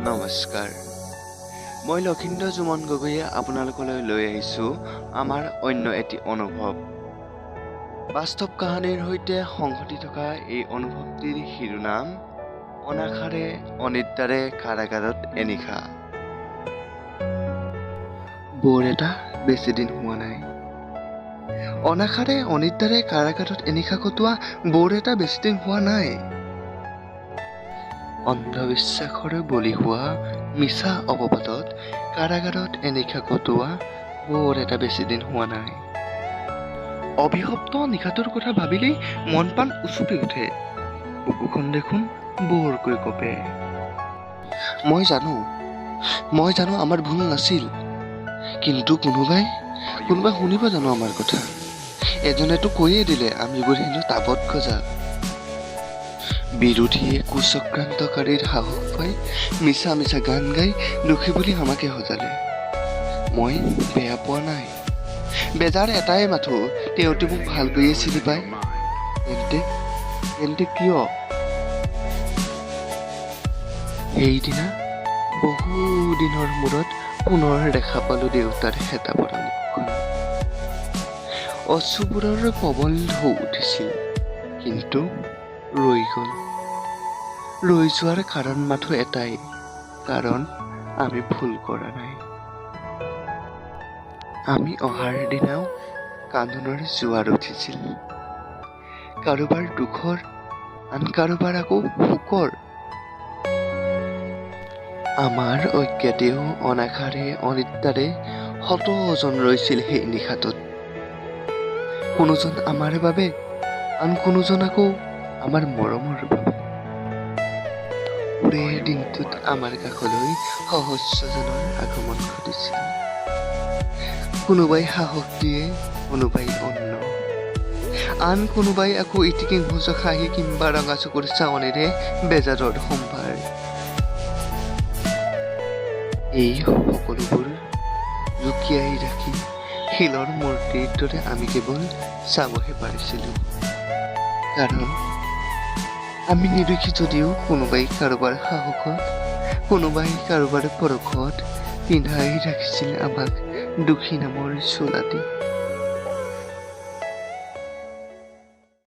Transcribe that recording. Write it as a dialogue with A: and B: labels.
A: নমস্কাৰ, মই লক্ষীন্দ্ৰ জুমন গগৈয়ে আপোনালোকলৈ লৈ আহিছোঁ আমাৰ অন্য এটি অনুভৱ। বাস্তৱ কাহিনীৰ সৈতে সংগতি থকা এই অনুভৱটিৰ শিৰোনাম অনাশাৰে অনিদ্ৰাৰে কাৰাগাৰত এনিশা। বৰ এটা বেছি দিন হোৱা নাই। অনাশাৰে অনিদ্ৰাৰে কাৰাগাৰত এনিশা কটোৱা বৰ এটা বেছি দিন হোৱা নাই। অন্ধবিশ্বাসৰ বলি হোৱা মিছা অপবাদত কাৰাগাৰত এনিশা কটোৱা বৰ এটা বেছি দিন হোৱা নাই। অভিশপ্ত নিশাটোৰ কথা ভাবিলেই মন প্ৰাণ উচুপি উঠে, বুকুখন দেখোন বৰকৈ কঁপে। মই জানো আমাৰ ভুল নাছিল, কিন্তু কোনোবাই শুনিব জানো আমাৰ কথা? এজনেতো কৈয়ে দিলে আমিবোৰ হেনো তাবত গজা। বিৰোধীয়ে কুচক্ৰান্তকাৰীৰ সাহস পাই মিছা মিছা গান গাই দোষী বুলি আমাকে সজালে। মই বেয়া পোৱা নাই, বেজাৰ এটাই মাথো, তেওঁতো মোক ভালকৈয়ে চিনি পায়। তেন্তে কিয়? সেইদিনা বহু দিনৰ মূৰত পুনৰ দেখা পালো দেউতাৰ হেতা পৰা মুখখন। অশ্ৰুবোৰৰ প্ৰবল ঢৌ উঠিছিল, কিন্তু ৰৈ গ'ল। ৰৈ যোৱাৰ কাৰণ মাথো এটাই, কাৰণ আমি ভুল কৰা নাই। আমি অহাৰ দিনাও কান্দোনৰ জোৱাৰ উঠিছিল, কাৰোবাৰ দুখৰ, আন কাৰোবাৰ আকৌ সুখৰ। আমাৰ অজ্ঞাতেও অনাশাৰে অনিদ্ৰাৰে শতজন ৰৈছিল সেই নিশাটোত। কোনোজন আমাৰ বাবে, আন কোনোজন আকৌ আমাৰ মৰমৰ বাবে। পুৰে দিনটোত আমাৰ কাষলৈ সহস্ৰজনৰ আগমন ঘটিছিল। কোনোবাই সাহস দিয়ে, কোনোবাই অন্ন, আন কোনোবাই আকৌ ইটিকিং হোজক হাঁহি কিম্বা ৰঙা চকুৰ চাৱনিৰে বেজাৰৰ সম্ভাৰ। এই সকলোবোৰ লুকিয়াই ৰাখি শিলৰ মূৰ্তিৰ দৰে আমি কেৱল চাবহে পাৰিছিলো, কাৰণ আমি নিৰ্দোষী যদিও কোনোবাই কাৰোবাৰ সাহসত, কোনোবাই কাৰোবাৰ পৰশত পিন্ধাই ৰাখিছিল আমাক দোষী নামৰ চোলাটি।